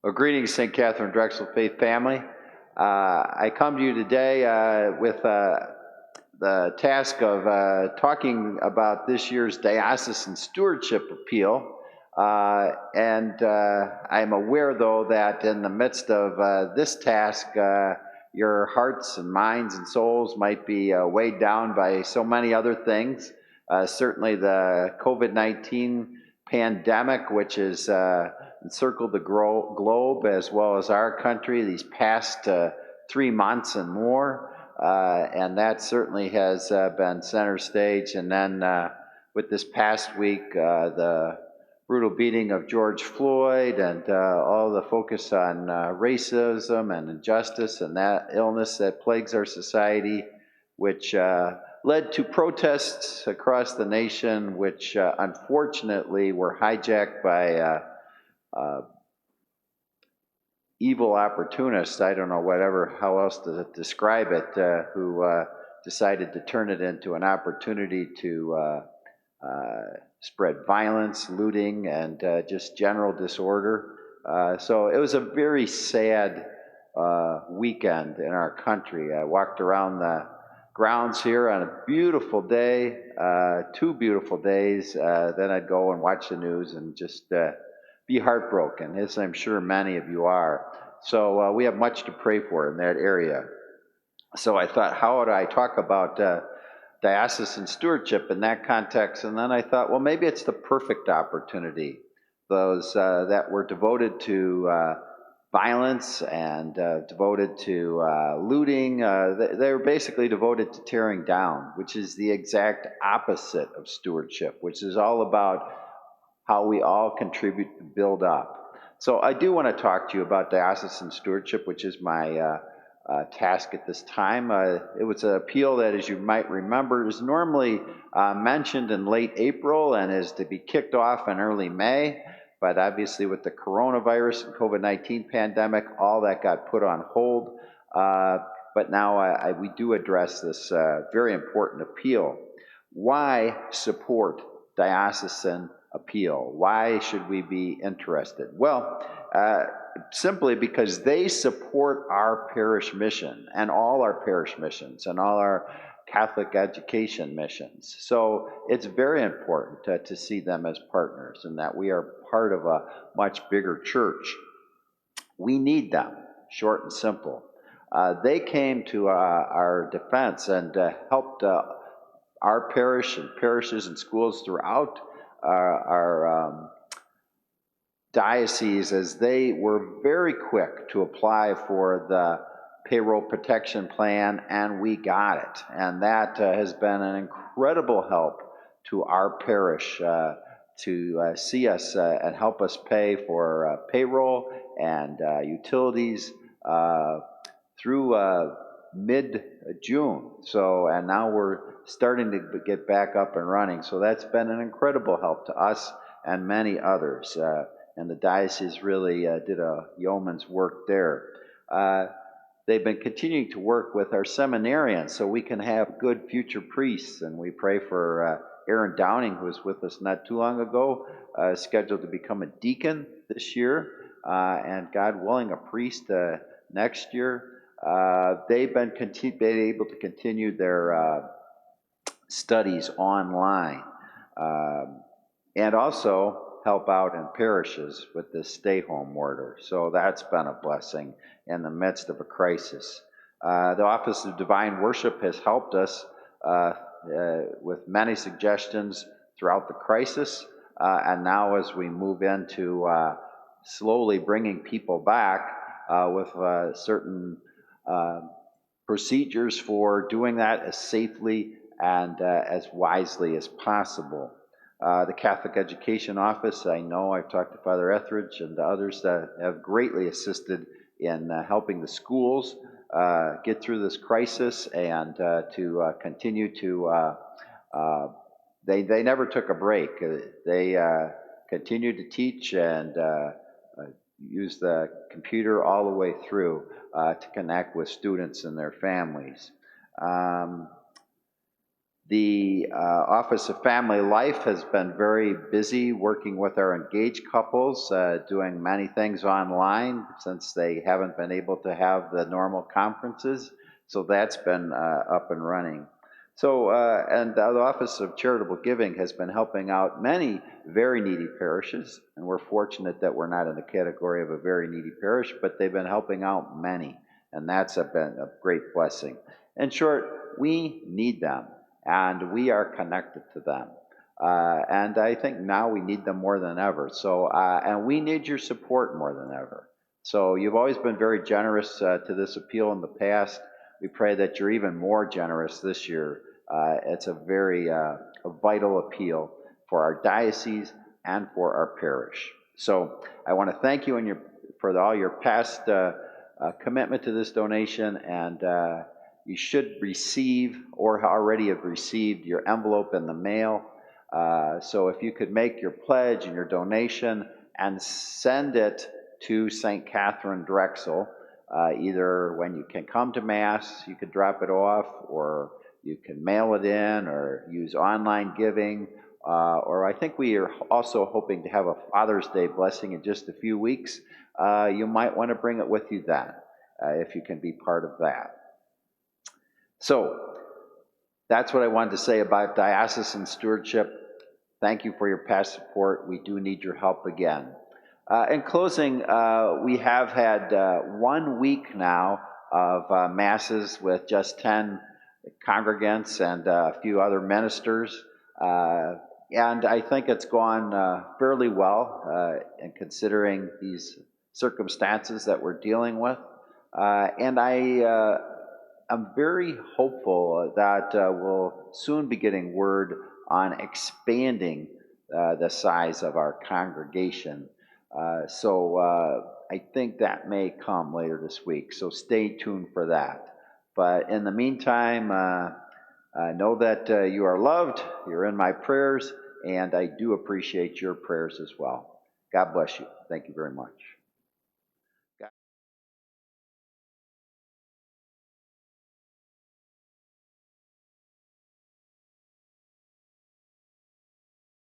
Well, greetings, St. Catherine Drexel Faith family. I come to you today with the task of talking about this year's Diocesan Stewardship Appeal. And I'm aware, though, that in the midst of this task, your hearts and minds and souls might be weighed down by so many other things. Certainly, the COVID 19 pandemic, which is encircled the globe as well as our country these past 3 months and more. And that certainly has been center stage. And then with this past week, the brutal beating of George Floyd and all the focus on racism and injustice and that illness that plagues our society, which led to protests across the nation, which unfortunately were hijacked by evil opportunists, I don't know how else to describe it, who decided to turn it into an opportunity to spread violence, looting, and just general disorder. So it was a very sad weekend in our country. I walked around the grounds here on a beautiful day, 2 beautiful days. Then I'd go and watch the news and just be heartbroken, as I'm sure many of you are. So we have much to pray for in that area. So I thought, how would I talk about diocesan stewardship in that context? And then I thought, well, maybe it's the perfect opportunity. Those that were devoted to violence and devoted to looting, they were basically devoted to tearing down, which is the exact opposite of stewardship, which is all about how we all contribute to build up. So I do want to talk to you about diocesan stewardship, which is my task at this time. It was an appeal that, as you might remember, is normally mentioned in late April and is to be kicked off in early May. But obviously with the coronavirus and COVID-19 pandemic, all that got put on hold. But now we do address this very important appeal. Why support diocesan appeal? Why should we be interested? Well, simply because they support our parish mission and all our parish missions and all our Catholic education missions. So it's very important to see them as partners and that we are part of a much bigger church. We need them, short and simple. They came to our defense and helped our parish and parishes and schools throughout our diocese, as they were very quick to apply for the payroll protection plan, and we got it. And that has been an incredible help to our parish to see us and help us pay for payroll and utilities through mid-June. So, and now we're starting to get back up and running. So that's been an incredible help to us and many others. And the diocese really did a yeoman's work there. They've been continuing to work with our seminarians so we can have good future priests. And we pray for Aaron Downing, who was with us not too long ago, scheduled to become a deacon this year, and God willing, a priest next year. They've been able to continue their studies online, and also help out in parishes with this stay-home order. So that's been a blessing in the midst of a crisis. The Office of Divine Worship has helped us with many suggestions throughout the crisis, and now as we move into slowly bringing people back with certain procedures for doing that as safely and as wisely as possible. The Catholic Education Office, I know I've talked to Father Etheridge and others that have greatly assisted in helping the schools get through this crisis and to continue to, they never took a break. They continued to teach and use the computer all the way through to connect with students and their families. The Office of Family Life has been very busy working with our engaged couples, doing many things online since they haven't been able to have the normal conferences. So that's been up and running. So, and the Office of Charitable Giving has been helping out many very needy parishes, and we're fortunate that we're not in the category of a very needy parish, but they've been helping out many, and that's been a great blessing. In short, we need them, and we are connected to them. And I think now we need them more than ever. So, and we need your support more than ever. So you've always been very generous to this appeal in the past. We pray that you're even more generous this year. It's a very a vital appeal for our diocese and for our parish. So I want to thank you for all your past commitment to this donation, and you should receive or already have received your envelope in the mail. So if you could make your pledge and your donation and send it to St. Catherine Drexel, either when you can come to Mass, you could drop it off, or you can mail it in, or use online giving, or I think we are also hoping to have a Father's Day blessing in just a few weeks. You might want to bring it with you then, if you can be part of that. So that's what I wanted to say about diocesan stewardship. Thank you for your past support. We do need your help again. In closing, we have had 1 week now of masses with just 10 congregants and a few other ministers. And I think it's gone fairly well in considering these circumstances that we're dealing with. And I'm very hopeful that we'll soon be getting word on expanding the size of our congregation. So I think that may come later this week. So stay tuned for that. But in the meantime, know that you are loved, you're in my prayers, and I do appreciate your prayers as well. God bless you. Thank you very much.